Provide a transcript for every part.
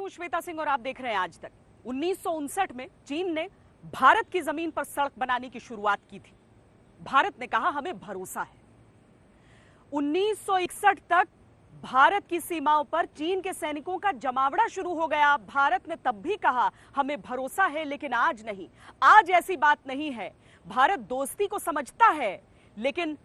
हूं श्वेता सिंह और आप देख रहे हैं आज तक। 1959 में चीन ने भारत की जमीन पर सड़क बनाने की शुरुआत की थी। भारत ने कहा हमें भरोसा है। 1961 तक भारत की सीमाओं पर चीन के सैनिकों का जमावड़ा शुरू हो गया। भारत ने तब भी कहा हमें भरोसा है, लेकिन आज नहीं। आज ऐसी बात नहीं है। भारत दोस्ती को समझता है लेकिन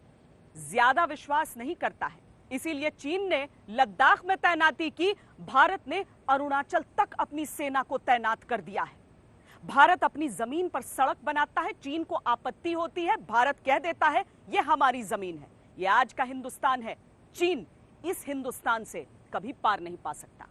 ज्यादा विश्वास नहीं करता है। इसीलिए चीन ने लद्दाख में तैनाती की, भारत ने अरुणाचल तक अपनी सेना को तैनात कर दिया है। भारत अपनी जमीन पर सड़क बनाता है, चीन को आपत्ति होती है, भारत कह देता है यह हमारी जमीन है, यह आज का हिंदुस्तान है। चीन इस हिंदुस्तान से कभी पार नहीं पा सकता।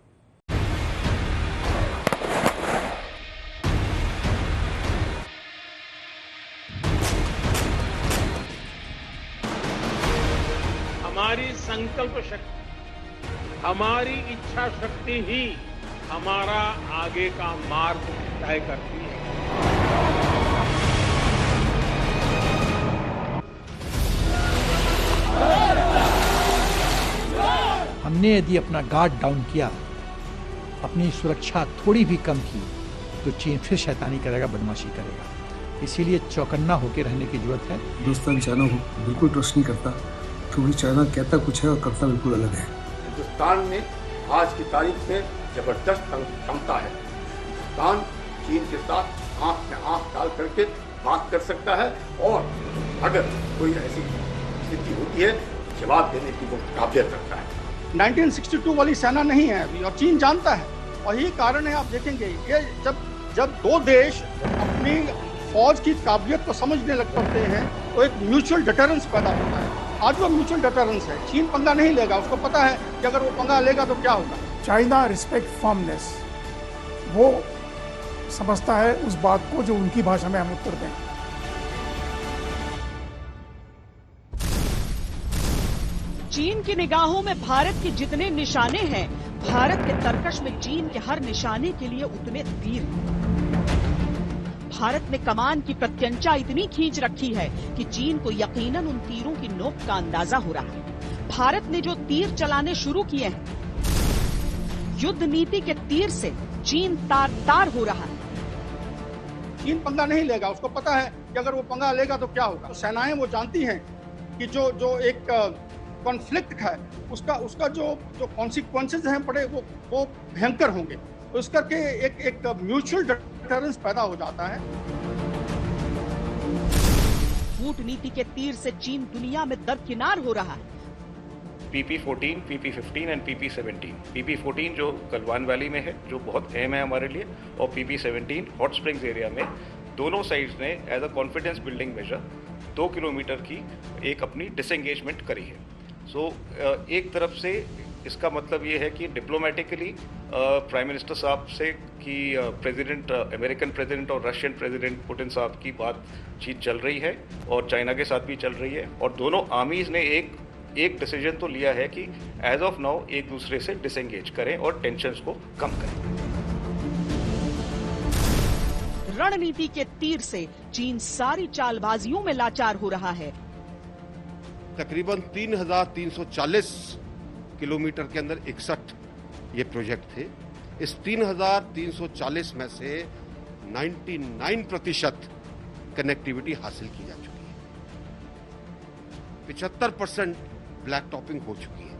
हमारी संकल्प शक्ति, हमारी इच्छा शक्ति ही हमारा आगे का मार्ग तय करती है। हमने यदि अपना गार्ड डाउन किया, अपनी सुरक्षा थोड़ी भी कम की, तो चीन फिर शैतानी करेगा, बदमाशी करेगा। इसीलिए चौकन्ना होकर रहने की जरूरत है। हिंदुस्तान चाइना को बिल्कुल ट्रस्ट नहीं करता, क्योंकि चाइना कहता कुछ है और करता बिल्कुल अलग है। हिंदुस्तान में आज की तारीख में जबरदस्त क्षमता है। हिंदुस्तान चीन के साथ आंख में आंख डाल करके बात कर सकता है और अगर कोई ऐसी स्थिति होती है जवाब देने की वो काबिलियत रखता है। 1962 वाली सेना नहीं है अभी, और चीन जानता है। और यही कारण है, आप देखेंगे ये जब दो देश अपनी फौज की काबिलियत को समझने लग पड़ते हैं तो एक म्यूचुअल डिटरेंस पैदा होता है। आज वो म्यूचुअल डिटरेंस है। चीन पंगा नहीं लेगा, उसको पता है कि अगर वो पंगा लेगा तो क्या होगा। चाइना रिस्पेक्ट फर्मनेस, वो समझता है उस बात को जो उनकी भाषा में हम उत्तर दें। चीन की निगाहों में भारत के जितने निशाने हैं, भारत के तर्कश में चीन के हर निशाने के लिए उतने तीर हैं। भारत ने कमान की प्रत्यंचा इतनी खींच रखी है कि चीन को यकीनन उन तीरों की नोक का अंदाजा हो रहा है। भारत ने जो तीर चलाने शुरू किए हैं, युद्ध नीति के तीर से चीन तार तार हो रहा है। चीन पंगा नहीं लेगा, उसको पता है कि अगर वो पंगा लेगा तो क्या होगा। तो सेनाएं वो जानती हैं कि जो एक कॉन्फ्लिक्ट है उसका जो कॉन्सिक्वेंसेज हैं बड़े वो भयंकर होंगे। तो इस करके एक म्यूचुअल डिटरेंस पैदा हो जाता है। कूटनीति के तीर से चीन दुनिया में दरकिनार हो रहा है। PP-14, PP-15 and PP-17। PP-14 जो गलवान वैली में है, जो बहुत अहम है हमारे लिए, और PP-17 हॉट स्प्रिंग्स एरिया में, दोनों साइड्स ने as a confidence building measure 2 kilometre की एक अपनी डिसएंगेजमेंट करी है। एक तरफ से इसका मतलब ये है कि डिप्लोमेटिकली प्राइम मिनिस्टर साहब से कि प्रेसिडेंट, अमेरिकन प्रेसिडेंट और रशियन प्रेसिडेंट पुतिन साहब की बातचीत चल रही है और चाइना के साथ भी चल रही है। और दोनों आर्मीज ने एक डिसीजन तो लिया है कि एज ऑफ नाउ एक दूसरे से डिसएंगेज करें और टेंशन्स को कम करें। रणनीति के तीर से चीन सारी चालबाजियों में लाचार हो रहा है। तकरीबन 3,340 किलोमीटर के अंदर 61 ये प्रोजेक्ट थे। इस 3,340 में से 99% कनेक्टिविटी हासिल की जा चुकी है। 75% ब्लैक टॉपिंग हो चुकी है।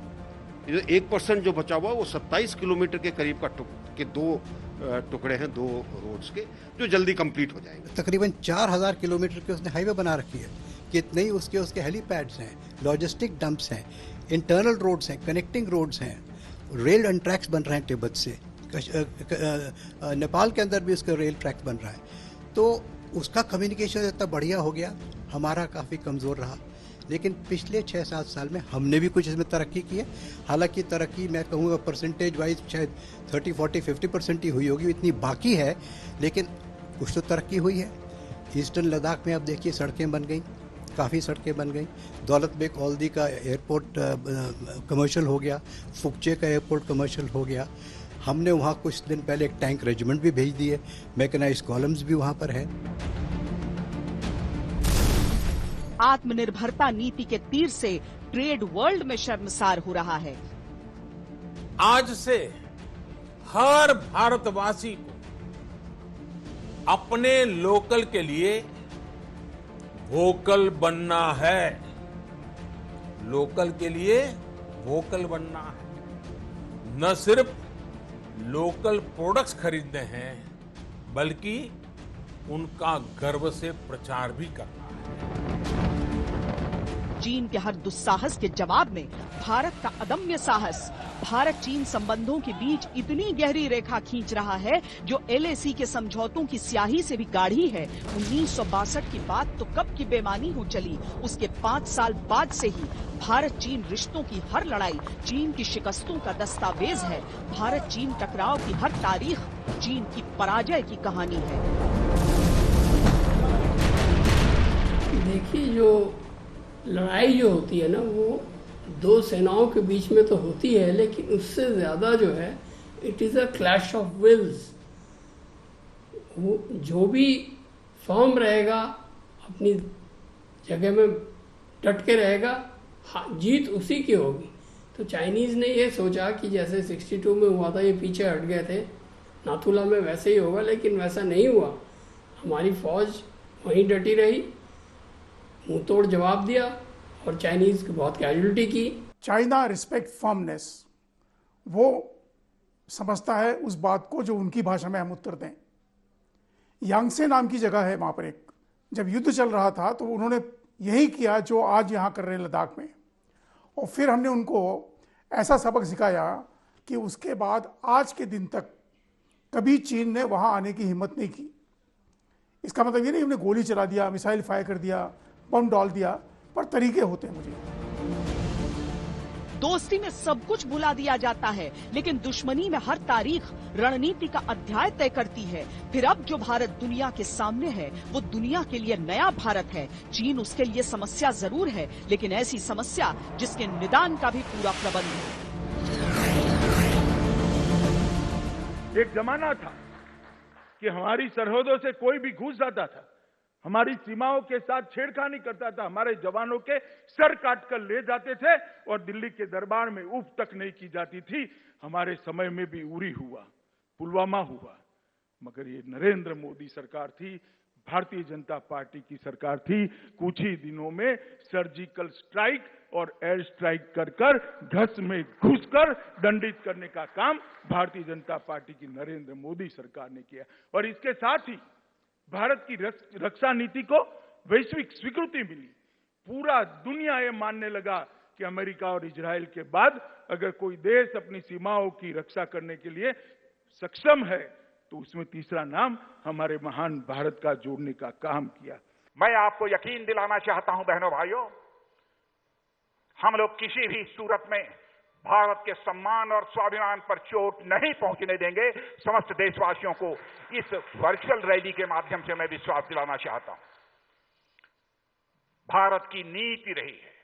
ये 1% जो बचा हुआ वो 27 किलोमीटर के करीब के दो टुकड़े हैं, 2 रोड्स के, जो जल्दी कंप्लीट हो जाएंगे। तकरीबन 4,000 किलोमीटर के उसने हाईवे बना रखी है। कितने ही उसके हेलीपैड्स हैं, लॉजिस्टिक डंप्स हैं, इंटरनल रोड्स हैं, कनेक्टिंग रोड्स हैं, रेल एंड ट्रैक्स बन रहे हैं तिब्बत से। नेपाल के अंदर भी उसका रेल ट्रैक बन रहा है। तो उसका कम्युनिकेशन इतना बढ़िया हो गया, हमारा काफ़ी कमज़ोर रहा। लेकिन पिछले 6-7 साल में हमने भी कुछ इसमें तरक्की की है। हालांकि तरक्की मैं कहूँगा परसेंटेज वाइज शायद 30, 40, 50% ही हुई होगी, इतनी बाकी है, लेकिन कुछ तो तरक्की हुई है। ईस्टर्न लद्दाख में अब देखिए सड़कें बन गई, काफ़ी सड़कें बन गई। दौलत बेग ओल्दी का एयरपोर्ट कमर्शियल हो गया, फुकचे का एयरपोर्ट कमर्शियल हो गया। हमने वहाँ कुछ दिन पहले एक टैंक रेजिमेंट भी भेज दिए, मैकेनाइज्ड कॉलम्स भी वहाँ पर है। आत्मनिर्भरता नीति के तीर से ट्रेड वर्ल्ड में शर्मसार हो रहा है। आज से हर भारतवासी को अपने लोकल के लिए वोकल बनना है। लोकल के लिए वोकल बनना है। न सिर्फ लोकल प्रोडक्ट्स खरीदने हैं, बल्कि उनका गर्व से प्रचार भी करना है। चीन के हर दुस्साहस के जवाब में भारत का अदम्य साहस भारत चीन संबंधों के बीच इतनी गहरी रेखा खींच रहा है जो LAC के समझौतों की स्याही से भी गाढ़ी है। 1962 की बात तो कब की बेमानी हो चली, उसके 5 साल बाद से ही भारत चीन रिश्तों की हर लड़ाई चीन की शिकस्तों का दस्तावेज है। भारत चीन टकराव की हर तारीख चीन की पराजय की कहानी है। देखिए, जो लड़ाई जो होती है ना, वो दो सेनाओं के बीच में तो होती है, लेकिन उससे ज्यादा जो है it is a clash of wills. वो जो भी फर्म रहेगा, अपनी जगह में डट के रहेगा, जीत उसी की होगी। तो चाइनीज ने ये सोचा कि जैसे 62 में हुआ था, ये पीछे हट गए थे, नाथुला में वैसे ही होगा, लेकिन वैसा नहीं हुआ। हमारी फौज वहीं डटी रही, मुंह तोड़ जवाब दिया और चाइनीज की बहुत कैजुअलिटी की। चाइना रिस्पेक्ट फर्मनेस, वो समझता है उस बात को जो उनकी भाषा में हम उत्तर दें। यांगसे नाम की जगह है वहां पर, एक जब युद्ध चल रहा था तो उन्होंने यही किया जो आज यहां कर रहे हैं लद्दाख में। और फिर हमने उनको ऐसा सबक सिखाया कि उसके बाद आज के दिन तक कभी चीन ने वहां आने की हिम्मत नहीं की। इसका मतलब ये नहीं हमने गोली चला दिया, मिसाइल फायर कर दिया, बम डाल दिया, पर तरीके होते हैं। मुझे दोस्ती में सब कुछ भुला दिया जाता है, लेकिन दुश्मनी में हर तारीख रणनीति का अध्याय तय करती है। फिर अब जो भारत दुनिया के सामने है वो दुनिया के लिए नया भारत है। चीन उसके लिए समस्या जरूर है, लेकिन ऐसी समस्या जिसके निदान का भी पूरा प्रबंध है। एक जमाना था कि हमारी सरहदों से कोई भी घुस जाता था, हमारी सीमाओं के साथ छेड़खानी करता था, हमारे जवानों के सर काटकर ले जाते थे और दिल्ली के दरबार में उफ तक नहीं की जाती थी। हमारे समय में भी उरी हुआ, पुलवामा हुआ, मगर ये नरेंद्र मोदी सरकार थी, भारतीय जनता पार्टी की सरकार थी। कुछ ही दिनों में सर्जिकल स्ट्राइक और एयर स्ट्राइक कर घस में घुसकर दंडित करने का काम भारतीय जनता पार्टी की नरेंद्र मोदी सरकार ने किया। और इसके साथ ही भारत की रक्षा नीति को वैश्विक स्वीकृति मिली। पूरा दुनिया ये मानने लगा कि अमेरिका और इजराइल के बाद अगर कोई देश अपनी सीमाओं की रक्षा करने के लिए सक्षम है तो उसमें तीसरा नाम हमारे महान भारत का जोड़ने का काम किया। मैं आपको यकीन दिलाना चाहता हूं बहनों भाइयों, हम लोग किसी भी सूरत में भारत के सम्मान और स्वाभिमान पर चोट नहीं पहुंचने देंगे। समस्त देशवासियों को इस वर्चुअल रैली के माध्यम से मैं विश्वास दिलाना चाहता हूं। भारत की नीति रही है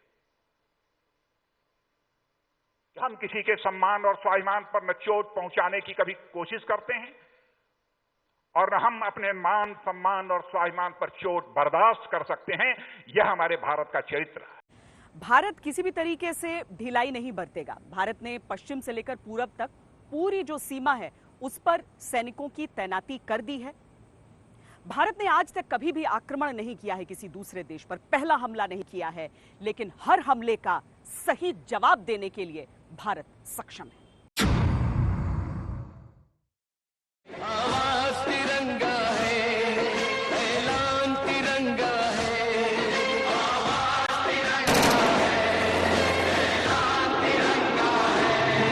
कि हम किसी के सम्मान और स्वाभिमान पर न चोट पहुंचाने की कभी कोशिश करते हैं और न हम अपने मान, सम्मान और स्वाभिमान पर चोट बर्दाश्त कर सकते हैं। यह हमारे भारत का चरित्र है। भारत किसी भी तरीके से ढिलाई नहीं बरतेगा। भारत ने पश्चिम से लेकर पूरब तक पूरी जो सीमा है उस पर सैनिकों की तैनाती कर दी है। भारत ने आज तक कभी भी आक्रमण नहीं किया है किसी दूसरे देश पर, पहला हमला नहीं किया है, लेकिन हर हमले का सही जवाब देने के लिए भारत सक्षम है। आवाज तिरंगा है, ऐलान तिरंगा है, आवाज तिरंगा है, ऐलान तिरंगा है,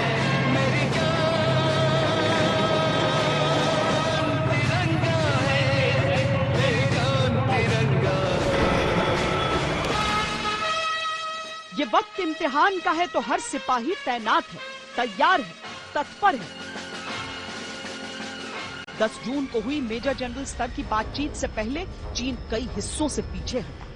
मेरी जान तिरंगा है, मेरी जान तिरंगा है। ये वक्त इम्तिहान का है तो हर सिपाही तैनात है, तैयार है, तत्पर है। 10 जून को हुई मेजर जनरल स्तर की बातचीत से पहले चीन कई हिस्सों से पीछे हटा।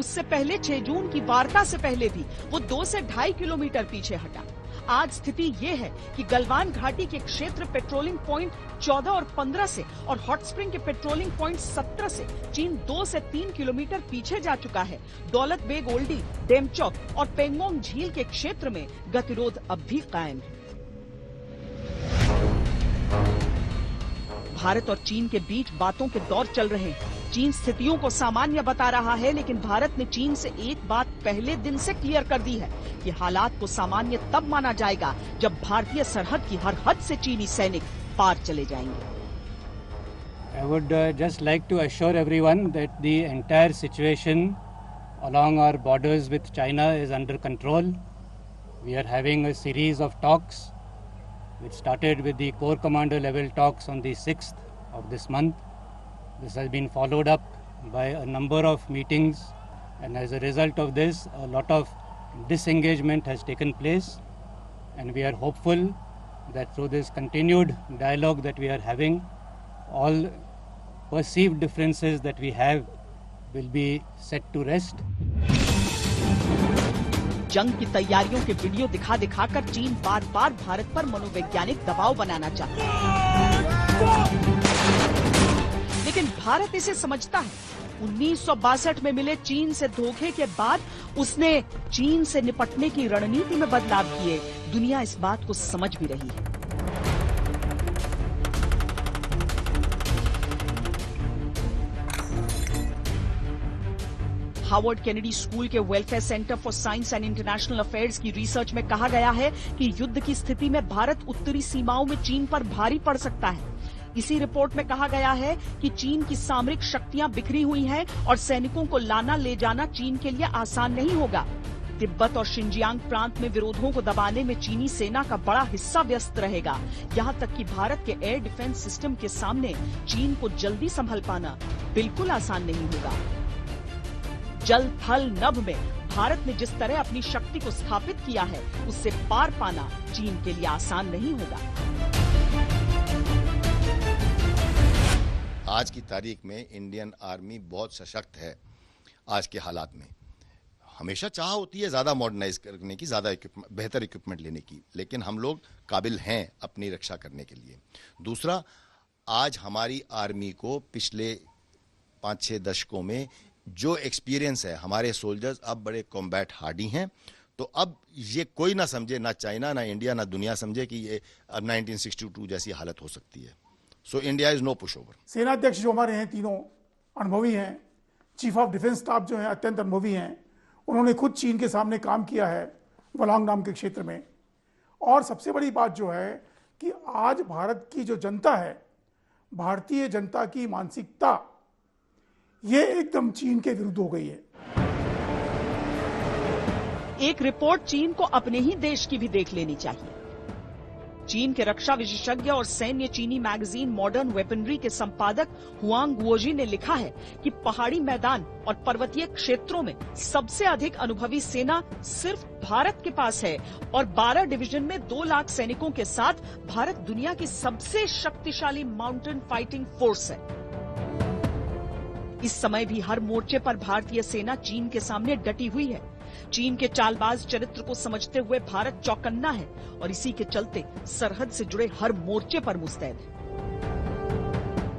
उससे पहले 6 जून की वार्ता से पहले भी वो 2 से 2.5 किलोमीटर पीछे हटा। आज स्थिति ये है कि गलवान घाटी के क्षेत्र पेट्रोलिंग पॉइंट 14 और 15 से और हॉट स्प्रिंग के पेट्रोलिंग पॉइंट 17 से चीन 2 से 3 किलोमीटर पीछे जा चुका है। दौलत बेग ओल्डी, डेमचौक और पेंगोंग झील के क्षेत्र में गतिरोध अब भी कायम है। भारत और चीन के बीच बातों के दौर चल रहे हैं। चीन स्थितियों को सामान्य बता रहा है, लेकिन भारत ने चीन से एक बात पहले दिन से क्लियर कर दी है कि हालात को सामान्य तब माना जाएगा जब भारतीय सरहद की हर हद से चीनी सैनिक पार चले जाएंगे। I would just like to assure everyone that the entire situation along our borders with China is under control. We are having a series of talks which started with the Corps Commander level talks on the 6th of this month. This has been followed up by a number of meetings, and as a result of this, a lot of disengagement has taken place, and we are hopeful that through this continued dialogue that we are having, all perceived differences that we have will be set to rest. जंग की तैयारियों के video दिखा दिखाकर चीन बार बार भारत पर मनोवैज्ञानिक दबाव बनाना चाहता है, लेकिन भारत इसे समझता है। 1962 में मिले चीन से धोखे के बाद उसने चीन से निपटने की रणनीति में बदलाव किए। दुनिया इस बात को समझ भी रही है। हार्वर्ड केनेडी स्कूल के welfare centre for science and international affairs की रिसर्च में कहा गया है कि युद्ध की स्थिति में भारत उत्तरी सीमाओं में चीन पर भारी पड़ सकता है। इसी रिपोर्ट में कहा गया है कि चीन की सामरिक शक्तियां बिखरी हुई हैं और सैनिकों को लाना ले जाना चीन के लिए आसान नहीं होगा। तिब्बत और शिनजियांग प्रांत में विरोधों को दबाने में चीनी सेना का बड़ा हिस्सा व्यस्त रहेगा। यहां तक कि भारत के एयर डिफेंस सिस्टम के सामने चीन को जल्दी संभल पाना बिल्कुल आसान नहीं होगा। जल थल नभ में भारत ने जिस तरह अपनी शक्ति को स्थापित किया है, उससे पार पाना चीन के लिए आसान नहीं होगा। आज की तारीख में इंडियन आर्मी बहुत सशक्त है। आज के हालात में हमेशा चाह होती है ज्यादा मॉडर्नाइज करने की, ज्यादा बेहतर इक्विपमेंट लेने की, लेकिन हम लोग काबिल हैं अपनी रक्षा करने के लिए। दूसरा, आज हमारी आर्मी को पिछले 5-6 दशकों में जो एक्सपीरियंस है, हमारे सोल्जर्स अब बड़े कॉम्बैट हार्डी हैं। तो अब ये कोई ना समझे, ना चाइना, ना इंडिया, ना दुनिया समझे कि ये अब 1962 जैसी हालत हो सकती है। So India is no pushover. सेनाध्यक्ष जो हमारे हैं तीनों अनुभवी हैं, चीफ ऑफ डिफेंस स्टाफ जो है अत्यंत अनुभवी हैं। उन्होंने खुद चीन के सामने काम किया है वलांग नाम के क्षेत्र में। और सबसे बड़ी बात जो है कि आज भारत की जो जनता है, भारतीय जनता की मानसिकता ये एकदम चीन के विरुद्ध हो गई है। एक रिपोर्ट चीन को अपने ही देश की भी देख लेनी चाहिए। चीन के रक्षा विशेषज्ञ और सैन्य चीनी मैगजीन मॉडर्न वेपनरी के संपादक हुआंग गुओजी ने लिखा है कि पहाड़ी मैदान और पर्वतीय क्षेत्रों में सबसे अधिक अनुभवी सेना सिर्फ भारत के पास है और 12 डिवीजन में 2 लाख सैनिकों के साथ भारत दुनिया की सबसे शक्तिशाली माउंटेन फाइटिंग फोर्स है। इस समय भी हर मोर्चे पर भारतीय सेना चीन के सामने डटी हुई है। चीन के चालबाज चरित्र को समझते हुए भारत चौकन्ना है और इसी के चलते सरहद से जुड़े हर मोर्चे पर मुस्तैद है।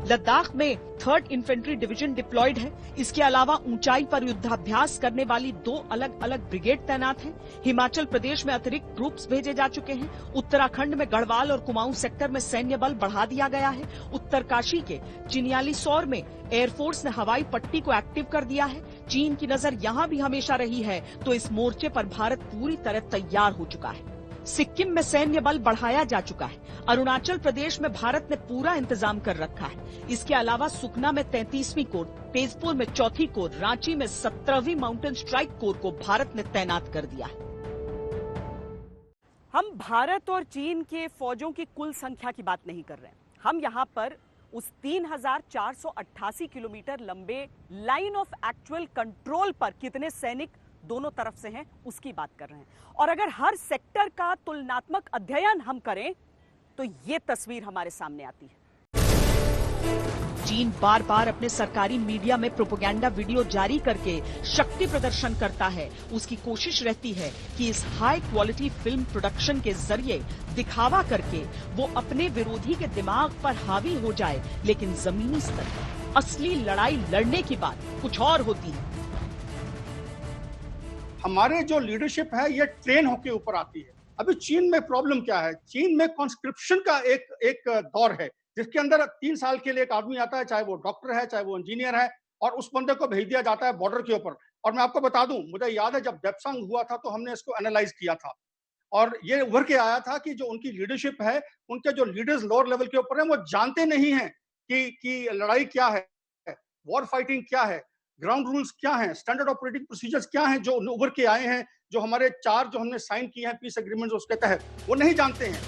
लद्दाख में 3rd इन्फेंट्री डिवीजन डिप्लॉयड है। इसके अलावा ऊंचाई पर युद्धाभ्यास करने वाली 2 अलग अलग ब्रिगेड तैनात हैं। हिमाचल प्रदेश में अतिरिक्त ट्रूप्स भेजे जा चुके हैं। उत्तराखंड में गढ़वाल और कुमाऊं सेक्टर में सैन्य बल बढ़ा दिया गया है। उत्तरकाशी के चिन्यालीसौर में एयरफोर्स ने हवाई पट्टी को एक्टिव कर दिया है। चीन की नजर यहां भी हमेशा रही है, तो इस मोर्चे पर भारत पूरी तरह तैयार हो चुका है। सिक्किम में सैन्य बल बढ़ाया जा चुका है। अरुणाचल प्रदेश में भारत ने पूरा इंतजाम कर रखा है। इसके अलावा सुकना में 33वीं कोर, तेजपुर में 4थी कोर, रांची में 17वीं माउंटेन स्ट्राइक कोर को भारत ने तैनात कर दिया है। हम भारत और चीन के फौजों की कुल संख्या की बात नहीं कर रहे हैं। हम यहाँ पर उस 3488 किलोमीटर लंबे लाइन ऑफ एक्चुअल कंट्रोल पर कितने सैनिक दोनों तरफ से हैं उसकी बात कर रहे हैं। और अगर हर सेक्टर का तुलनात्मक अध्ययन हम करें तो ये तस्वीर हमारे सामने आती है। चीन बार बार अपने सरकारी मीडिया में प्रोपेगेंडा वीडियो जारी करके शक्ति प्रदर्शन करता है। उसकी कोशिश रहती है कि इस हाई क्वालिटी फिल्म प्रोडक्शन के जरिए दिखावा करके वो अपने विरोधी के दिमाग पर हावी हो जाए, लेकिन जमीनी स्तर पर असली लड़ाई लड़ने की बात कुछ और होती है। हमारे जो लीडरशिप है ये ट्रेन होके ऊपर आती है। अभी चीन में प्रॉब्लम क्या है? चीन में कॉन्स्क्रिप्शन का एक दौर है। जिसके अंदर 3 साल के लिए एक आदमी आता है, चाहे वो डॉक्टर है, चाहे वो इंजीनियर है, और उस बंदे को भेज दिया जाता है बॉर्डर के ऊपर। और मैं आपको बता दूं, मुझे याद है जब डेप्सांग हुआ था तो हमने इसको एनालाइज किया था, और ये उभर के आया था कि जो उनकी लीडरशिप है, उनके जो लीडर्स लोअर लेवल के ऊपर हैं, वो जानते नहीं हैं कि लड़ाई क्या है, वॉर फाइटिंग क्या है, ग्राउंड रूल्स क्या हैं, स्टैंडर्ड ऑपरेटिंग प्रोसीजर्स क्या हैं, जो उभर के आए हैं, जो हमारे 4 जो हमने साइन किए हैं पीस एग्रीमेंट उसके तहत, वो नहीं जानते हैं।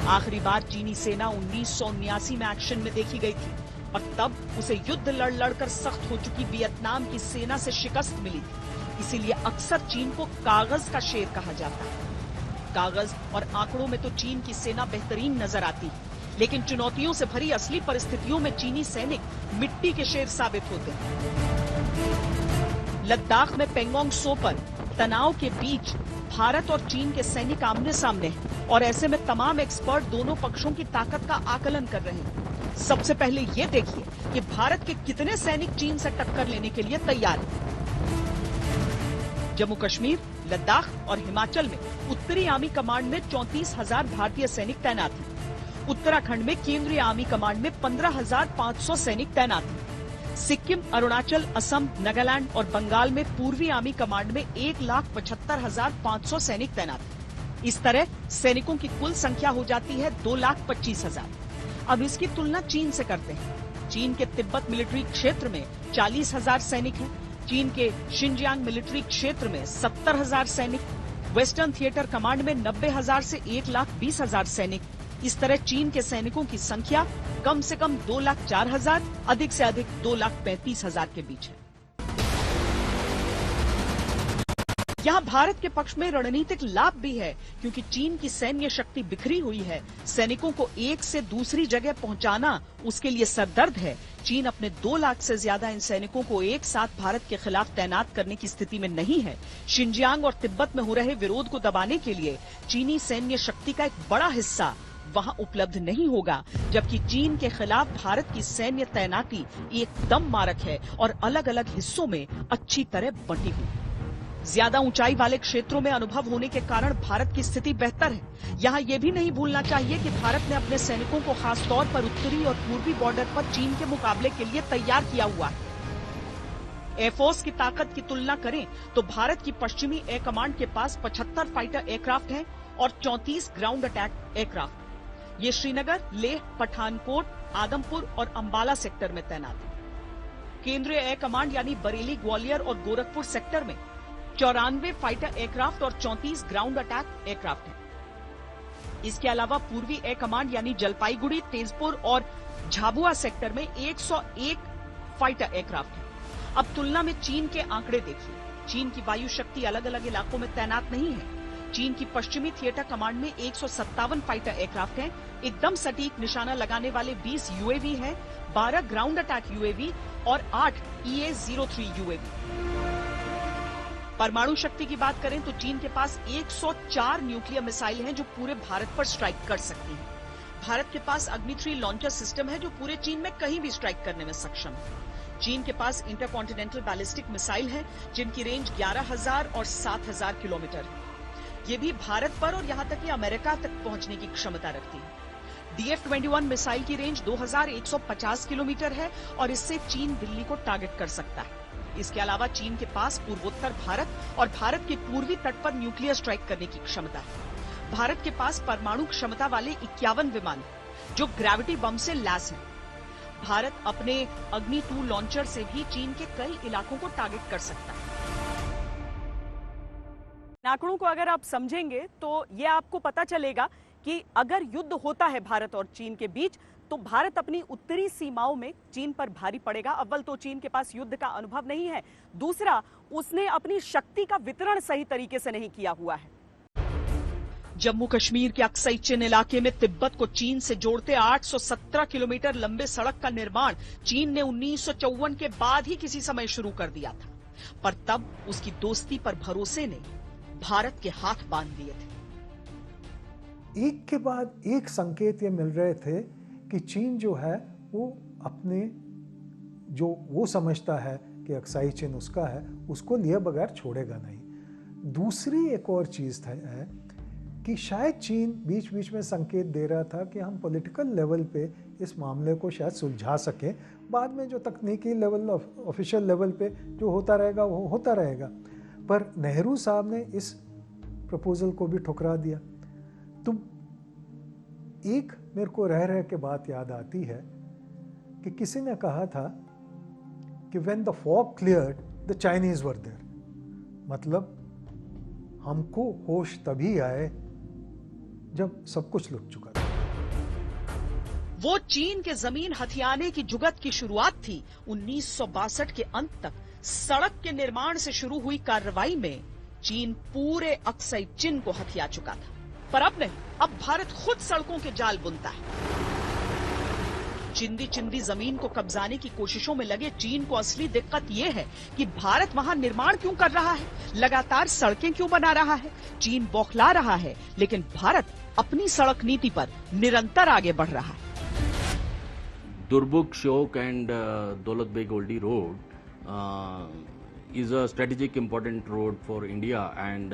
आखिरी बार चीनी सेना 1979 में एक्शन में देखी गई थी, और तब उसे युद्ध लड़ लड़कर सख्त हो चुकी वियतनाम की सेना से शिकस्त मिली थी। इसीलिए अक्सर चीन को कागज का शेर कहा जाता है। कागज और आंकड़ों में तो चीन की सेना बेहतरीन नजर आती है, लेकिन चुनौतियों से भरी असली परिस्थितियों में चीनी सैनिक मिट्टी के शेर साबित होते हैं। लद्दाख में पेंगोंग सो पर तनाव के बीच भारत और चीन के सैनिक आमने सामने हैं, और ऐसे में तमाम एक्सपर्ट दोनों पक्षों की ताकत का आकलन कर रहे हैं। सबसे पहले ये देखिए कि भारत के कितने सैनिक चीन से टक्कर लेने के लिए तैयार हैं। जम्मू कश्मीर, लद्दाख और हिमाचल में उत्तरी आर्मी कमांड में 34,000 भारतीय सैनिक तैनात हैं। उत्तराखंड में केंद्रीय आर्मी कमांड में 15,500 सैनिक तैनात हैं। सिक्किम, अरुणाचल, असम, नागालैंड और बंगाल में पूर्वी आर्मी कमांड में 1,75,500 सैनिक तैनात हैं। इस तरह सैनिकों की कुल संख्या हो जाती है 2,25,000। अब इसकी तुलना चीन से करते हैं। चीन के तिब्बत मिलिट्री क्षेत्र में 40,000 सैनिक हैं। चीन के शिनजियांग मिलिट्री क्षेत्र में 70,000 सैनिक, वेस्टर्न थिएटर कमांड में 90,000 से 1,20,000 सैनिक। इस तरह चीन के सैनिकों की संख्या कम से कम 2,04,000, अधिक से अधिक 2,35,000 के बीच है। यहाँ भारत के पक्ष में रणनीतिक लाभ भी है, क्योंकि चीन की सैन्य शक्ति बिखरी हुई है। सैनिकों को एक से दूसरी जगह पहुंचाना उसके लिए सरदर्द है। चीन अपने 2 लाख से ज्यादा इन सैनिकों को एक साथ भारत के खिलाफ तैनात करने की स्थिति में नहीं है। शिनजियांग और तिब्बत में हो रहे विरोध को दबाने के लिए चीनी सैन्य शक्ति का एक बड़ा हिस्सा वहां उपलब्ध नहीं होगा, जबकि चीन के खिलाफ भारत की सैन्य तैनाती एकदम मारक है और अलग अलग हिस्सों में अच्छी तरह बंटी हुई। ज्यादा ऊंचाई वाले क्षेत्रों में अनुभव होने के कारण भारत की स्थिति बेहतर है। यहाँ ये भी नहीं भूलना चाहिए कि भारत ने अपने सैनिकों को खासतौर पर उत्तरी और पूर्वी बॉर्डर पर चीन के मुकाबले के लिए तैयार किया हुआ है। एयरफोर्स की ताकत की तुलना करें तो भारत की पश्चिमी एयर कमांड के पास 75 फाइटर एयरक्राफ्ट हैं और 34 ग्राउंड अटैक एयरक्राफ्ट। ये श्रीनगर, लेह, पठानकोट, आदमपुर और अंबाला सेक्टर में तैनात है। केंद्रीय एयर कमांड यानी बरेली, ग्वालियर और गोरखपुर सेक्टर में 94 फाइटर एयरक्राफ्ट और 34 ग्राउंड अटैक एयरक्राफ्ट हैं। इसके अलावा पूर्वी एयर कमांड यानी जलपाईगुड़ी, तेजपुर और झाबुआ सेक्टर में 101 फाइटर एयरक्राफ्ट हैं। अब तुलना में चीन के आंकड़े देखिए। चीन की वायु शक्ति अलग अलग इलाकों में तैनात नहीं है। चीन की पश्चिमी थिएटर कमांड में 157 फाइटर एयरक्राफ्ट हैं, एकदम सटीक निशाना लगाने वाले 20 यूएवी हैं, 12 ग्राउंड अटैक यूएवी और 8 EA-03 यूएवी। परमाणु शक्ति की बात करें तो चीन के पास 104 न्यूक्लियर मिसाइल हैं जो पूरे भारत पर स्ट्राइक कर सकती हैं। भारत के पास अग्नि-3 लॉन्चर सिस्टम है जो पूरे चीन में कहीं भी स्ट्राइक करने में सक्षम है। चीन के पास इंटरकॉन्टिनेंटल बैलिस्टिक मिसाइल है जिनकी रेंज 11,000 और 7,000 किलोमीटर है। ये भी भारत पर और यहाँ तक कि अमेरिका तक पहुंचने की क्षमता रखती है। DF-21 मिसाइल की रेंज 2,150 किलोमीटर है और इससे चीन दिल्ली को टारगेट कर सकता है। इसके अलावा चीन के पास पूर्वोत्तर भारत और भारत के पूर्वी तट पर न्यूक्लियर स्ट्राइक करने की क्षमता है। भारत के पास परमाणु क्षमता वाले 51 विमान हैं जो ग्रेविटी बम से लैस हैं। भारत अपने अग्नि-2 लॉन्चर से भी चीन के कई इलाकों को टारगेट कर सकता है। आंकड़ों को अगर आप समझेंगे तो ये आपको पता चलेगा कि अगर युद्ध होता है भारत और चीन के बीच तो भारत अपनी उत्तरी सीमाओं में चीन पर भारी पड़ेगा। अव्वल तो चीन के पास युद्ध का अनुभव नहीं है, दूसरा उसने अपनी शक्ति का वितरण सही तरीके से नहीं किया हुआ है। जम्मू कश्मीर के अक्सई चिन इलाके में तिब्बत को चीन से जोड़ते 817 किलोमीटर लंबे सड़क का निर्माण चीन ने 1954 के बाद ही किसी समय शुरू कर दिया था, पर तब उसकी दोस्ती पर भरोसे ने भारत के हाथ बांध दिए थे। एक के बाद एक संकेत ये मिल रहे थे कि चीन जो है वो अपने जो वो समझता है कि अक्साई चिन उसका है, उसको लिए बगैर छोड़ेगा नहीं। दूसरी एक और चीज़ है कि शायद चीन बीच बीच में संकेत दे रहा था कि हम पॉलिटिकल लेवल पे इस मामले को शायद सुलझा सकें, बाद में जो तकनीकी लेवल ऑफिशियल लेवल पे जो होता रहेगा वो होता रहेगा। पर नेहरू साहब ने इस प्रपोजल को भी ठुकरा दिया। तो एक मेरे को रह के बात याद आती है कि किसी ने कहा था कि when the fog cleared, the Chinese were there। मतलब हमको होश तभी आए जब सब कुछ लुट चुका था। वो चीन के जमीन हथियाने की जुगत की शुरुआत थी। 1962 के अंत तक सड़क के निर्माण से शुरू हुई कार्रवाई में चीन पूरे अक्साई चीन को हथिया चुका था। पर अब नहीं, अब भारत खुद सड़कों के जाल बुनता है। चिंदी चिंदी जमीन को कब्जाने की कोशिशों में लगे चीन को असली दिक्कत ये है कि भारत वहां निर्माण क्यों कर रहा है, लगातार सड़कें क्यों बना रहा है। चीन बौखला रहा है, लेकिन भारत अपनी सड़क नीति पर निरंतर आगे बढ़ रहा है। Durbuk Shok and Daulat Beg Oldi road is a strategic important road for India, and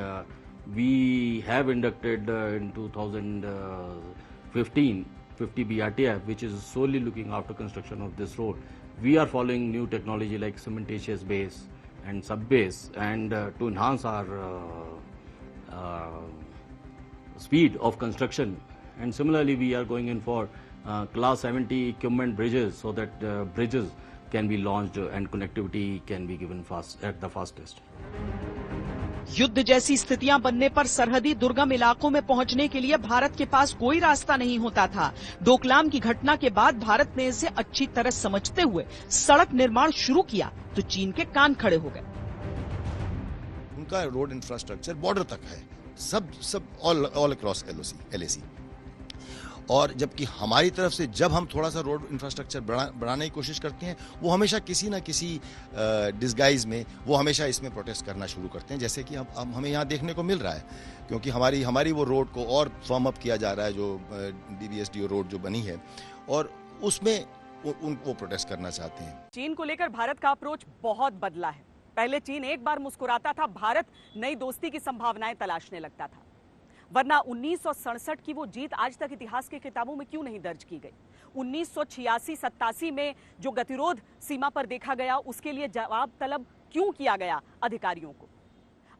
we have inducted in 2015 50 BRTF, which is solely looking after construction of this road. We are following new technology like cementitious base and sub base, and to enhance our speed of construction. And similarly, we are going in for class 70 equipment bridges, so that bridges can be launched and connectivity can be given fast at the fastest. युद्ध जैसी स्थितियां बनने पर सरहदी दुर्गम इलाकों में पहुंचने के लिए भारत के पास कोई रास्ता नहीं होता था। डोकलाम की घटना के बाद भारत ने इसे अच्छी तरह समझते हुए सड़क निर्माण शुरू किया तो चीन के कान खड़े हो गए। उनका रोड इंफ्रास्ट्रक्चर बॉर्डर तक है, सब ऑल अक्रॉस LAC। और जबकि हमारी तरफ से जब हम थोड़ा सा रोड इंफ्रास्ट्रक्चर बढ़ाने की कोशिश करते हैं, वो हमेशा किसी ना किसी डिस्गाइज में वो हमेशा इसमें प्रोटेस्ट करना शुरू करते हैं, जैसे कि अब हमें यहाँ देखने को मिल रहा है। क्योंकि हमारी वो रोड को और फर्म अप किया जा रहा है, जो DBSDO रोड जो बनी है, और उसमें वो प्रोटेस्ट करना चाहते हैं। चीन को लेकर भारत का अप्रोच बहुत बदला है। पहले चीन एक बार मुस्कुराता था, भारत नई दोस्ती की संभावनाएं तलाशने लगता था। वरना 1967 की वो जीत आज तक इतिहास के किताबों में क्यों नहीं दर्ज की गई? 1986-87 में जो गतिरोध सीमा पर देखा गया, उसके लिए जवाब तलब क्यों किया गया अधिकारियों को?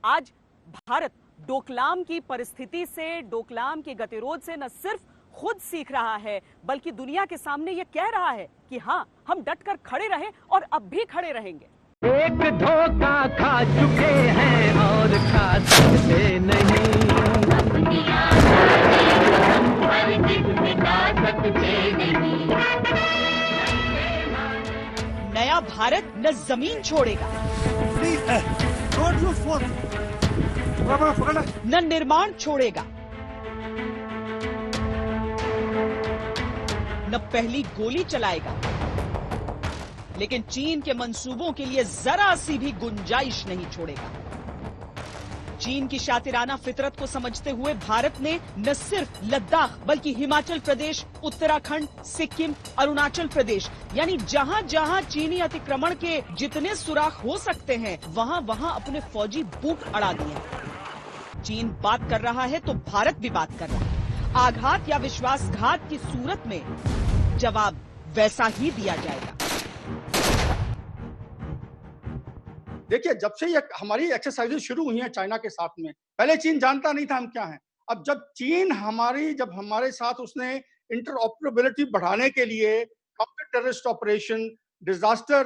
आज भारत डोकलाम की परिस्थिति से, डोकलाम के गतिरोध से न सिर्फ खुद सीख रहा है, बल्कि दुनिया के सामने ये कह रहा है कि हाँ, हम डटकर खड़े रहे और अब भी खड़े रहेंगे। एक धोखा खा चुके हैं और खा सकते नहीं। नया भारत न जमीन छोड़ेगा, न निर्माण छोड़ेगा, न पहली गोली चलाएगा, लेकिन चीन के मंसूबों के लिए जरा सी भी गुंजाइश नहीं छोड़ेगा। चीन की शातिराना फितरत को समझते हुए भारत ने न सिर्फ लद्दाख बल्कि हिमाचल प्रदेश, उत्तराखंड, सिक्किम, अरुणाचल प्रदेश, यानी जहां जहां चीनी अतिक्रमण के जितने सुराख हो सकते हैं, वहां वहां अपने फौजी बूट अड़ा दिए। चीन बात कर रहा है तो भारत भी बात कर रहा है। आघात या विश्वासघात की सूरत में जवाब वैसा ही दिया जाएगा। देखिए, जब से ये हमारी एक्सरसाइजेज शुरू हुई हैं चाइना के साथ में, पहले चीन जानता नहीं था हम क्या हैं। अब जब चीन हमारे साथ उसने इंटरऑपरेबिलिटी बढ़ाने के लिए counter terrorist operation, disaster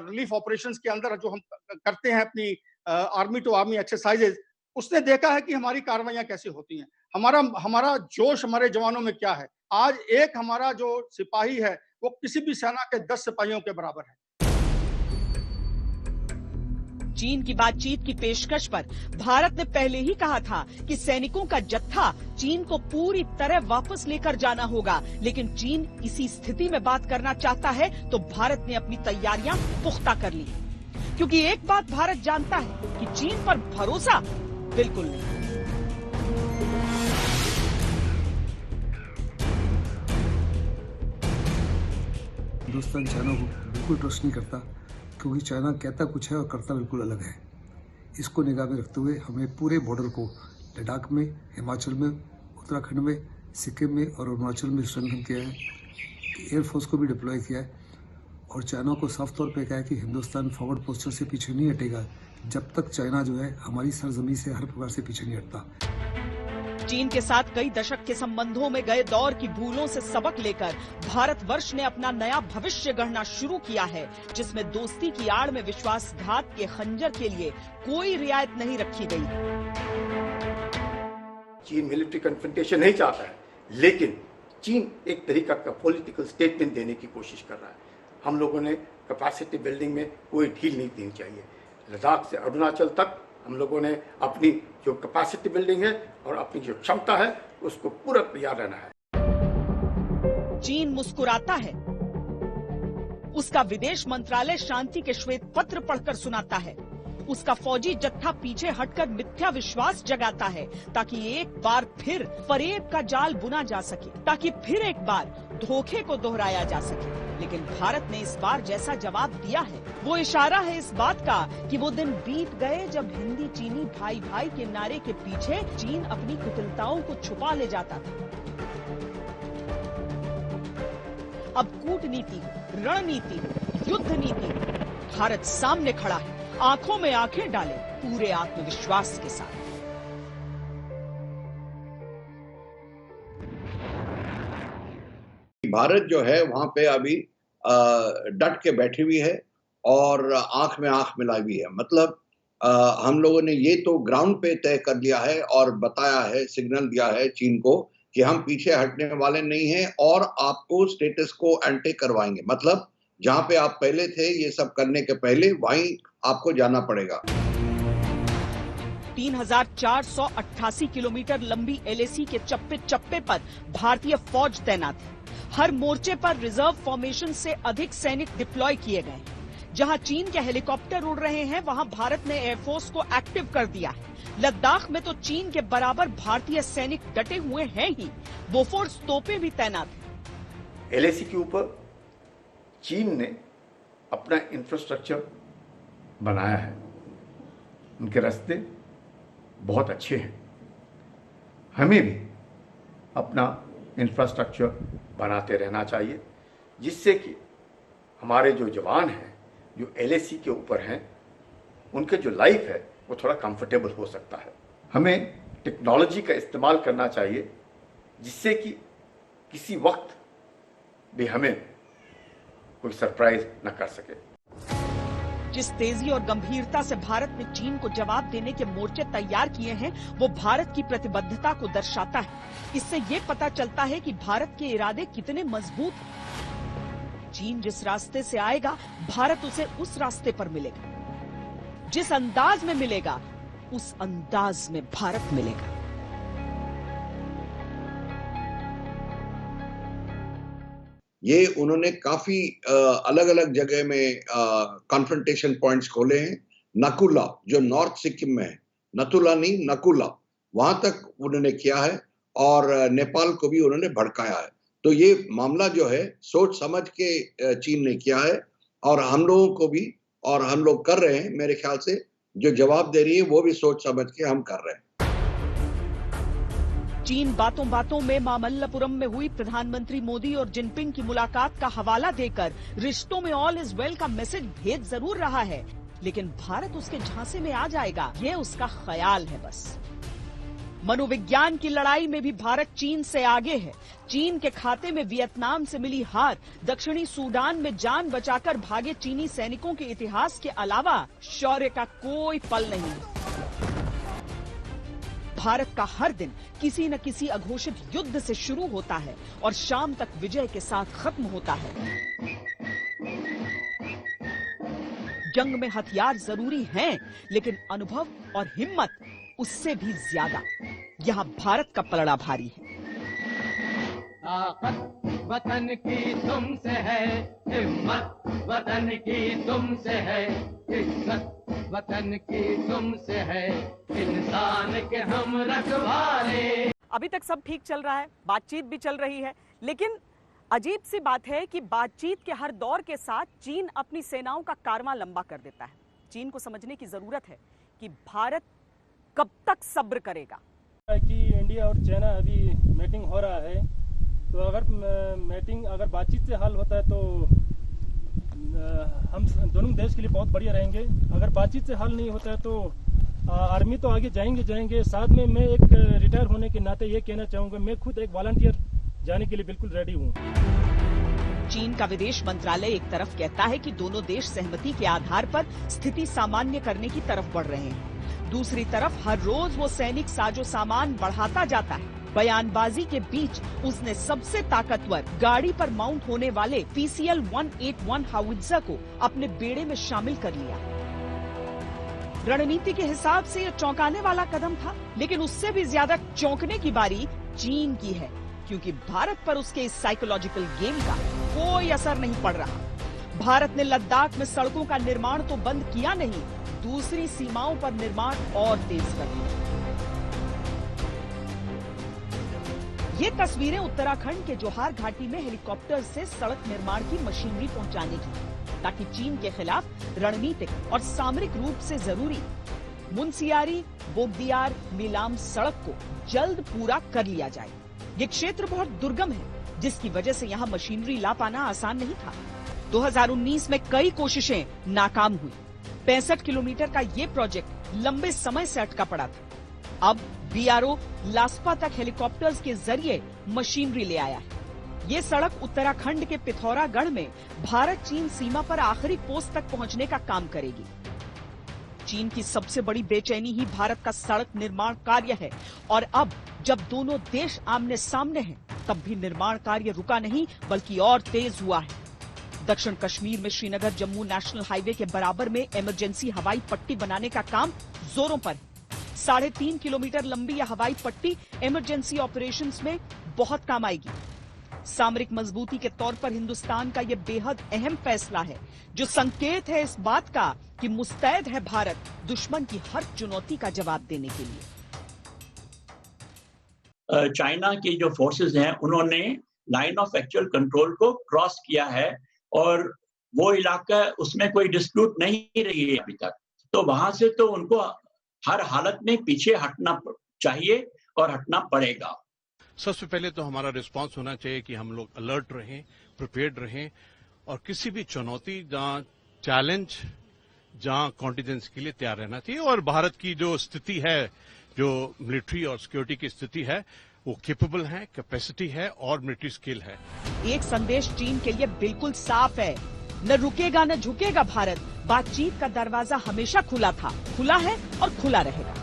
relief operations के अंदर जो हम करते हैं अपनी आर्मी टू आर्मी एक्सरसाइजेज, उसने देखा है कि हमारी कार्रवाइयां कैसे होती हैं, हमारा जोश हमारे जवानों में क्या है। आज एक हमारा जो सिपाही है वो किसी भी सेना के 10 सिपाहियों के बराबर है। चीन की बातचीत की पेशकश पर भारत ने पहले ही कहा था कि सैनिकों का जत्था चीन को पूरी तरह वापस लेकर जाना होगा, लेकिन चीन इसी स्थिति में बात करना चाहता है तो भारत ने अपनी तैयारियां पुख्ता कर ली, क्योंकि एक बात भारत जानता है कि चीन पर भरोसा बिल्कुल नहीं। हिंदुस्तान चाइना को बिल्कुल ट्रस्ट नहीं करता, क्योंकि चाइना कहता कुछ है और करता बिल्कुल अलग है। इसको निगाह में रखते हुए हमें पूरे बॉर्डर को लद्दाख में, हिमाचल में, उत्तराखंड में, सिक्किम में और अरुणाचल में स्ट्रेंथन किया है, एयरफोर्स को भी डिप्लॉय किया है और चाइना को साफ तौर पे कहा है कि हिंदुस्तान फॉरवर्ड पोस्चर से पीछे नहीं हटेगा जब तक चाइना जो है हमारी सरजमी से हर प्रकार से पीछे नहीं हटता। चीन के साथ कई दशक के संबंधों में गए दौर की भूलों से सबक लेकर भारतवर्ष ने अपना नया भविष्य गढ़ना शुरू किया है, जिसमें दोस्ती की आड़ में विश्वासघात के खंजर के लिए कोई रियायत नहीं रखी गई। चीन मिलिट्री कन्फ्रंटेशन नहीं चाहता है, लेकिन चीन एक तरीका का पॉलिटिकल स्टेटमेंट देने की कोशिश कर रहा है। हम लोगों ने कैपेसिटी बिल्डिंग में कोई ढील नहीं देनी चाहिए। लद्दाख से अरुणाचल तक हम लोगों ने अपनी जो कैपेसिटी बिल्डिंग है और अपनी जो क्षमता है उसको पूरा तैयार रहना है। चीन मुस्कुराता है, उसका विदेश मंत्रालय शांति के श्वेत पत्र पढ़कर सुनाता है, उसका फौजी जत्था पीछे हटकर मिथ्या विश्वास जगाता है ताकि एक बार फिर फरेब का जाल बुना जा सके, ताकि फिर एक बार धोखे को दोहराया जा सके। लेकिन भारत ने इस बार जैसा जवाब दिया है वो इशारा है इस बात का कि वो दिन बीत गए जब हिंदी चीनी भाई भाई के नारे के पीछे चीन अपनी कुटिलताओं को छुपा ले जाता था। अब कूटनीति, रणनीति, युद्ध नीति, भारत सामने खड़ा है, आंखों में आंखें डाले पूरे आत्मविश्वास के साथ। भारत जो है वहां पे अभी डट के बैठी हुई है और आंख में आंख मिलाई हुई है। मतलब हम लोगों ने ये तो ग्राउंड पे तय कर लिया है और बताया है, सिग्नल दिया है चीन को कि हम पीछे हटने वाले नहीं हैं और आपको स्टेटस को एंटे करवाएंगे। मतलब जहां पे आप पहले थे ये सब करने के पहले वहीं आपको जाना पड़ेगा। 3488 किलोमीटर लंबी एलएसी के चप्पे चप्पे पर भारतीय फौज तैनात है। हर मोर्चे पर रिजर्व फॉर्मेशन से अधिक सैनिक डिप्लॉय किए गए हैं। जहां चीन के हेलीकॉप्टर उड़ रहे हैं वहां भारत ने एयरफोर्स को एक्टिव कर दिया है। लद्दाख में तो चीन के बराबर भारतीय सैनिक डटे हुए हैं ही, बोफोर्स तोपें भी तैनात हैं। एलएसी के ऊपर चीन ने अपना इंफ्रास्ट्रक्चर बनाया है, उनके रास्ते बहुत अच्छे हैं। हमें भी अपना इंफ्रास्ट्रक्चर बनाते रहना चाहिए, जिससे कि हमारे जो जवान हैं जो एलएसी के ऊपर हैं उनके जो लाइफ है वो थोड़ा कंफर्टेबल हो सकता है। हमें टेक्नोलॉजी का इस्तेमाल करना चाहिए जिससे कि किसी वक्त भी हमें कोई सरप्राइज न कर सके। जिस तेजी और गंभीरता से भारत ने चीन को जवाब देने के मोर्चे तैयार किए हैं वो भारत की प्रतिबद्धता को दर्शाता है। इससे ये पता चलता है कि भारत के इरादे कितने मजबूत हैं। चीन जिस रास्ते से आएगा भारत उसे उस रास्ते पर मिलेगा, जिस अंदाज में मिलेगा उस अंदाज में भारत मिलेगा। ये उन्होंने काफी अलग अलग जगह में कॉन्फ्रंटेशन पॉइंट्स खोले हैं। नकुला जो नॉर्थ सिक्किम में है, नथुला नहीं नकुला, वहां तक उन्होंने किया है और नेपाल को भी उन्होंने भड़काया है। तो ये मामला जो है सोच समझ के चीन ने किया है और हम लोगों को भी, और हम लोग कर रहे हैं। मेरे ख्याल से जो जवाब दे रही है वो भी सोच समझ के हम कर रहे हैं। चीन बातों बातों में मामल्लपुरम में हुई प्रधानमंत्री मोदी और जिनपिंग की मुलाकात का हवाला देकर रिश्तों में ऑल इज वेल का मैसेज भेज जरूर रहा है, लेकिन भारत उसके झांसे में आ जाएगा ये उसका ख्याल है बस। मनोविज्ञान की लड़ाई में भी भारत चीन से आगे है। चीन के खाते में वियतनाम से मिली हार, दक्षिणी सूडान में जान बचाकर भागे चीनी सैनिकों के इतिहास के अलावा शौर्य का कोई पल नहीं है। भारत का हर दिन किसी न किसी अघोषित युद्ध से शुरू होता है और शाम तक विजय के साथ खत्म होता है। जंग में हथियार जरूरी हैं, लेकिन अनुभव और हिम्मत उससे भी ज्यादा। यहाँ भारत का पलड़ा भारी है। ताकत वतन की तुमसे है, हिम्मत वतन की तुमसे है, इज्जत वतन की तुमसे है, इंसान के हम रखवाले। अभी तक सब ठीक चल रहा है, बातचीत भी चल रही है, लेकिन अजीब सी बात है कि बातचीत के हर दौर के साथ चीन अपनी सेनाओं का कारवां लंबा कर देता है। चीन को समझने की जरूरत है कि भारत कब तक सब्र करेगा, कि इंडिया और चाइना अभी मीटिंग हो रहा है, तो अगर मीटिंग अगर बातचीत से हल होता है तो हम दोनों देश के लिए बहुत बढ़िया रहेंगे। अगर बातचीत से हल नहीं होता है तो आर्मी तो आगे जाएंगे। साथ में मैं एक रिटायर होने के नाते ये कहना चाहूँगा, मैं खुद एक वॉलंटियर जाने के लिए बिल्कुल रेडी हूँ। चीन का विदेश मंत्रालय एक तरफ कहता है कि दोनों देश सहमति के आधार पर स्थिति सामान्य करने की तरफ बढ़ रहे हैं, दूसरी तरफ हर रोज वो सैनिक साजो सामान बढ़ाता जाता है। बयानबाजी के बीच उसने सबसे ताकतवर गाड़ी पर माउंट होने वाले PCL-181 हाउइत्जर को अपने बेड़े में शामिल कर लिया। रणनीति के हिसाब से यह चौंकाने वाला कदम था, लेकिन उससे भी ज्यादा चौंकने की बारी चीन की है, क्योंकि भारत पर उसके इस साइकोलॉजिकल गेम का कोई असर नहीं पड़ रहा। भारत ने लद्दाख में सड़कों का निर्माण तो बंद किया नहीं, दूसरी सीमाओं पर निर्माण और तेज कर दिया। ये तस्वीरें उत्तराखंड के जोहार घाटी में हेलीकॉप्टर से सड़क निर्माण की मशीनरी पहुंचाने की, ताकि चीन के खिलाफ रणनीतिक और सामरिक रूप से जरूरी मुनस्यारी बोगदियार मिलाम सड़क को जल्द पूरा कर लिया जाए। ये क्षेत्र बहुत दुर्गम है, जिसकी वजह से यहाँ मशीनरी ला पाना आसान नहीं था। 2019 में कई कोशिशें नाकाम हुई। 65 किलोमीटर का ये प्रोजेक्ट लंबे समय से अटका पड़ा था। अब BRO लास्पा तक हेलीकॉप्टर्स के जरिए मशीनरी ले आया है। ये सड़क उत्तराखंड के पिथौरागढ़ में भारत चीन सीमा पर आखिरी पोस्ट तक पहुंचने का काम करेगी। चीन की सबसे बड़ी बेचैनी ही भारत का सड़क निर्माण कार्य है, और अब जब दोनों देश आमने सामने हैं, तब भी निर्माण कार्य रुका नहीं बल्कि और तेज हुआ है। दक्षिण कश्मीर में श्रीनगर जम्मू नेशनल हाईवे के बराबर में इमरजेंसी हवाई पट्टी बनाने का काम जोरों पर है। 3.5 किलोमीटर लंबी यह हवाई पट्टी इमरजेंसी ऑपरेशंस में बहुत काम आएगी। सामरिक मजबूती के तौर पर हिंदुस्तान का यह बेहद अहम फैसला है, जो संकेत है इस बात का कि मुस्तैद है भारत दुश्मन की हर चुनौती का जवाब देने के लिए। चाइना की जो फोर्सेस हैं, उन्होंने लाइन ऑफ एक्चुअल कंट्रोल को क्रॉस किया है, और वो इलाका उसमें कोई डिस्प्यूट नहीं रही है अभी तक। तो वहां से तो उनको हर हालत में पीछे हटना चाहिए और हटना पड़ेगा। सबसे पहले तो हमारा रिस्पांस होना चाहिए कि हम लोग अलर्ट रहें, प्रिपेयर्ड रहें, और किसी भी चुनौती जहां चैलेंज जहां कॉन्टिजेंस के लिए तैयार रहना चाहिए। और भारत की जो स्थिति है, जो मिलिट्री और सिक्योरिटी की स्थिति है, वो कैपेबल है, कैपेसिटी है और मिलिट्री स्किल है। एक संदेश चीन के लिए बिल्कुल साफ है, न रुकेगा न झुकेगा भारत। बातचीत का दरवाजा हमेशा खुला था, खुला है और खुला रहेगा।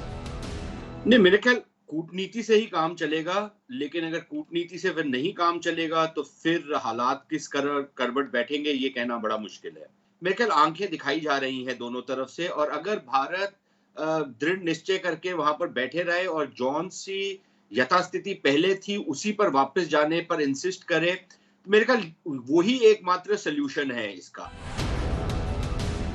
नहीं, मेरे ख्याल कूटनीति से ही काम चलेगा, लेकिन अगर कूटनीति से फिर नहीं काम चलेगा तो फिर हालात किस करवट बैठेंगे ये कहना बड़ा मुश्किल है। मेरे ख्याल आंखें दिखाई जा रही हैं दोनों तरफ से, और अगर भारत दृढ़ निश्चय करके वहां पर बैठे रहे और जौन सी यथास्थिति पहले थी उसी पर वापस जाने पर इंसिस्ट करे, तो मेरे ख्याल वही एकमात्र सल्यूशन है इसका।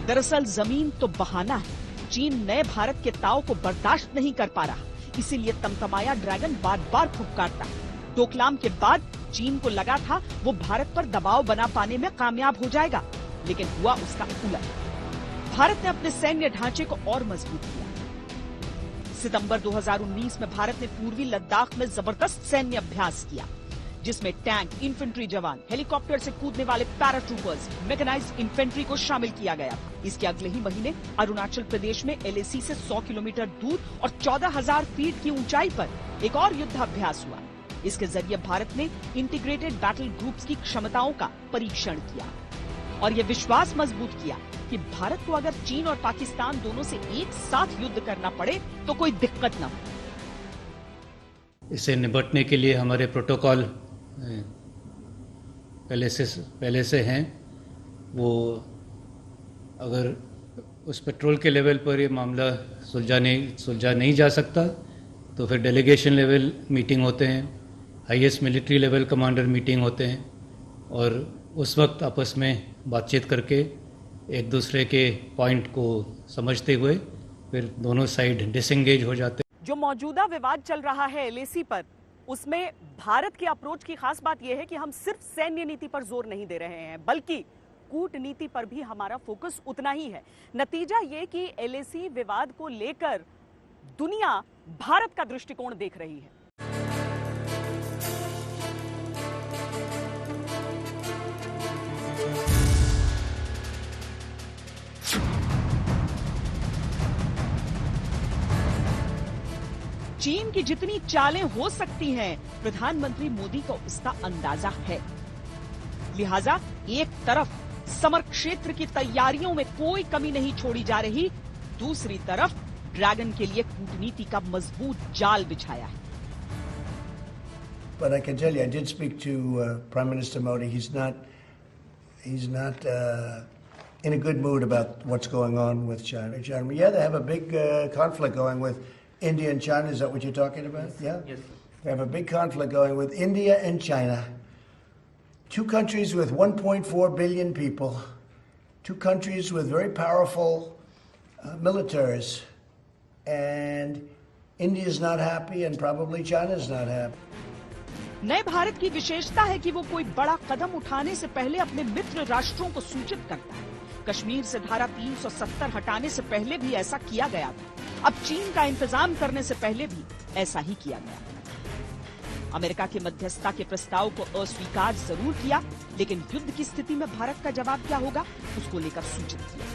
दरअसल जमीन तो बहाना है। चीन नए भारत के ताव को बर्दाश्त नहीं कर पा रहा, इसीलिए तमतमाया ड्रैगन बार बार फुफकारता है। डोकलाम के बाद चीन को लगा था वो भारत पर दबाव बना पाने में कामयाब हो जाएगा, लेकिन हुआ उसका उलट। भारत ने अपने सैन्य ढांचे को और मजबूत किया। सितंबर 2019 में भारत ने पूर्वी लद्दाख में जबरदस्त सैन्य अभ्यास किया, जिसमें टैंक, इन्फेंट्री जवान, हेलीकॉप्टर से कूदने वाले पैराट्रूपर्स, मैकेनाइज्ड इन्फेंट्री को शामिल किया गया था। इसके अगले ही महीने अरुणाचल प्रदेश में LAC से 100 किलोमीटर दूर और 14,000 फीट की ऊंचाई पर एक और युद्धाभ्यास हुआ। इसके जरिए भारत ने इंटीग्रेटेड बैटल ग्रुप्स की क्षमताओं का परीक्षण किया और ये विश्वास मजबूत किया कि भारत को अगर चीन और पाकिस्तान दोनों से एक साथ युद्ध करना पड़े तो कोई दिक्कत न हो। इससे निपटने के लिए हमारे प्रोटोकॉल पहले से हैं। वो अगर उस पेट्रोल के लेवल पर ये मामला सुलझा नहीं जा सकता तो फिर डेलीगेशन लेवल मीटिंग होते हैं, highest military level commander meeting होते हैं, और उस वक्त आपस में बातचीत करके एक दूसरे के पॉइंट को समझते हुए फिर दोनों साइड डिसएंगेज हो जाते हैं। जो मौजूदा विवाद चल रहा है LAC पर, उसमें भारत की अप्रोच की खास बात यह है कि हम सिर्फ सैन्य नीति पर जोर नहीं दे रहे हैं, बल्कि कूटनीति पर भी हमारा फोकस उतना ही है। नतीजा ये कि LAC विवाद को लेकर दुनिया भारत का दृष्टिकोण देख रही है। चीन की जितनी चालें हो सकती हैं, प्रधानमंत्री मोदी को इसका अंदाजा है। लिहाजा एक तरफ समर क्षेत्र की तैयारियों में कोई कमी नहीं छोड़ी जा रही, दूसरी तरफ ड्रैगन के लिए कूटनीति का मजबूत जाल बिछाया है। But I can tell you, I did speak to Prime Minister Modi. He's not in a good mood about what's going on with China. Yeah, they have a big conflict going with India and China. Is that what you're talking about? Yeah. Yes. They have a big conflict going with India and China. Two countries with 1.4 billion people. Two countries with very powerful militaries. And India is not happy, and probably China is not happy. नए भारत की विशेषता है कि वो कोई बड़ा कदम उठाने से पहले अपने मित्र राष्ट्रों को सूचित करता है। कश्मीर से धारा 370 हटाने से पहले भी ऐसा किया गया था। अब चीन का इंतजाम करने से पहले भी ऐसा ही किया गया। अमेरिका के मध्यस्थता के प्रस्ताव को अस्वीकार जरूर किया, लेकिन युद्ध की स्थिति में भारत का जवाब क्या होगा, उसको लेकर सूचित किया।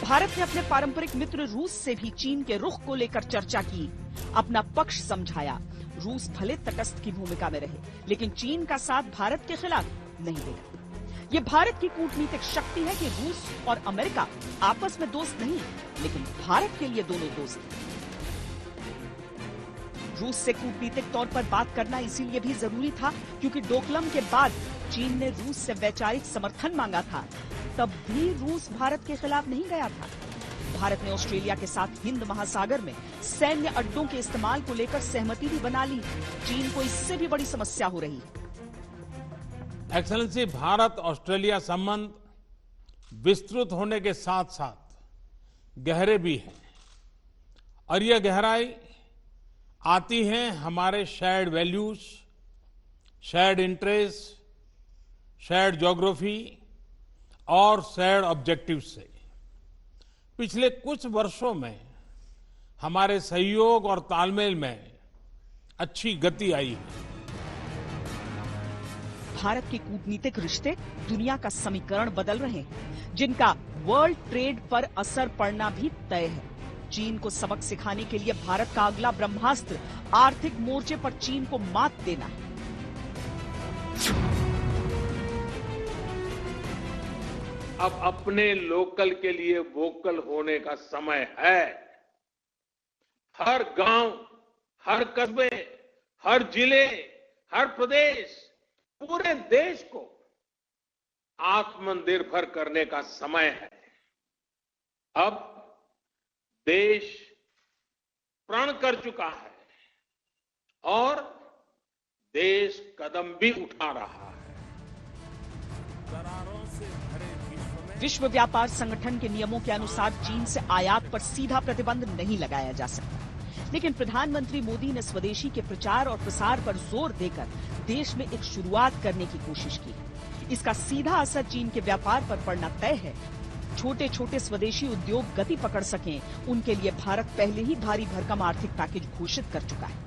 भारत ने अपने पारंपरिक मित्र रूस से भी चीन के रुख को लेकर चर्चा की, अपना पक्ष समझाया। रूस भले तटस्थ की भूमिका में रहे, लेकिन चीन का साथ भारत के खिलाफ नहीं देगा। ये भारत की कूटनीतिक शक्ति है कि रूस और अमेरिका आपस में दोस्त नहीं, लेकिन भारत के लिए दोनों दोस्त हैं। रूस से कूटनीतिक तौर पर बात करना इसीलिए भी जरूरी था क्योंकि डोकलम के बाद चीन ने रूस से वैचारिक समर्थन मांगा था। तब भी रूस भारत के खिलाफ नहीं गया था। भारत ने ऑस्ट्रेलिया के साथ हिंद महासागर में सैन्य अड्डों के इस्तेमाल को लेकर सहमति भी बना ली। चीन को इससे भी बड़ी समस्या हो रही है। एक्सेलेंसी, भारत ऑस्ट्रेलिया संबंध विस्तृत होने के साथ साथ गहरे भी हैं, और यह गहराई आती है हमारे shared values, shared interest, shared geography और शेयर्ड ऑब्जेक्टिव्स से। पिछले कुछ वर्षों में हमारे सहयोग और तालमेल में अच्छी गति आई है। भारत के कूटनीतिक रिश्ते दुनिया का समीकरण बदल रहे हैं, जिनका वर्ल्ड ट्रेड पर असर पड़ना भी तय है। चीन को सबक सिखाने के लिए भारत का अगला ब्रह्मास्त्र आर्थिक मोर्चे पर चीन को मात देना है। अब अपने लोकल के लिए वोकल होने का समय है। हर गांव, हर कस्बे, हर जिले, हर प्रदेश, पूरे देश को आत्मनिर्भर करने का समय है। अब देश प्रण कर चुका है और देश कदम भी उठा रहा है। विश्व व्यापार संगठन के नियमों के अनुसार चीन से आयात पर सीधा प्रतिबंध नहीं लगाया जा सकता, लेकिन प्रधानमंत्री मोदी ने स्वदेशी के प्रचार और प्रसार पर जोर देकर देश में एक शुरुआत करने की कोशिश की। इसका सीधा असर चीन के व्यापार पर पड़ना तय है। छोटे छोटे स्वदेशी उद्योग गति पकड़ सकें, उनके लिए भारत पहले ही भारी भरकम आर्थिक पैकेज घोषित कर चुका है।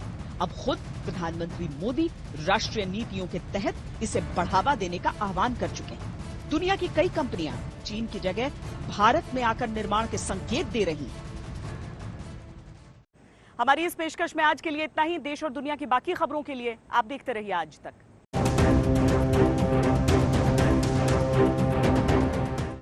अब खुद प्रधानमंत्री मोदी राष्ट्रीय नीतियों के तहत इसे बढ़ावा देने का आह्वान कर चुके हैं। दुनिया की कई कंपनियां चीन की जगह भारत में आकर निर्माण के संकेत दे रही हैं। हमारी इस पेशकश में आज के लिए इतना ही। देश और दुनिया की बाकी खबरों के लिए आप देखते रहिए आज तक।